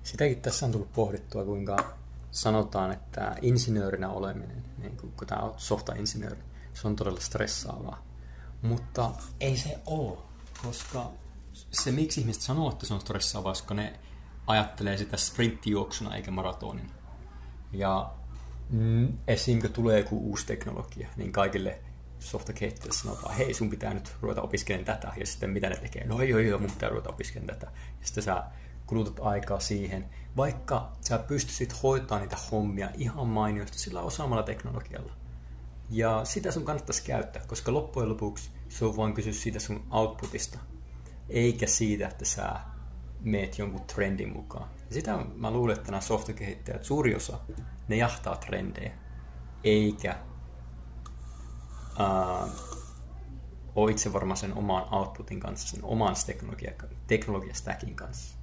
Sitäkin tässä on tullut pohdittua, kuinka sanotaan, että insinöörinä oleminen, niin kun tämä on softa-insinööri, se on todella stressaavaa. Mutta ei se ole, koska se miksi ihmiset sanoo, että se on stressaavaa, koska ne ajattelee sitä sprinttijuoksuna eikä maratonin. Ja esim. Kun tulee joku uusi teknologia, niin kaikille softakehittäjille sanotaan, hei, sun pitää nyt ruveta opiskelemaan tätä. Ja sitten mitä ne tekee? No joo, mun pitää ruveta opiskelemaan tätä. Ja sitten sä kulutat aikaa siihen, vaikka sä pystyisit hoitamaan niitä hommia ihan mainiosti sillä osaamalla teknologialla. Ja sitä sun kannattaisi käyttää, koska loppujen lopuksi se on vaan kysyä siitä sun outputista, eikä siitä, että sä meet jonkun trendin mukaan. Ja sitä mä luulen, että nämä softakehittäjät, suuri osa, ne jahtaa trendejä, eikä ole itse varmaan sen oman outputin kanssa, sen oman teknologiastackin kanssa.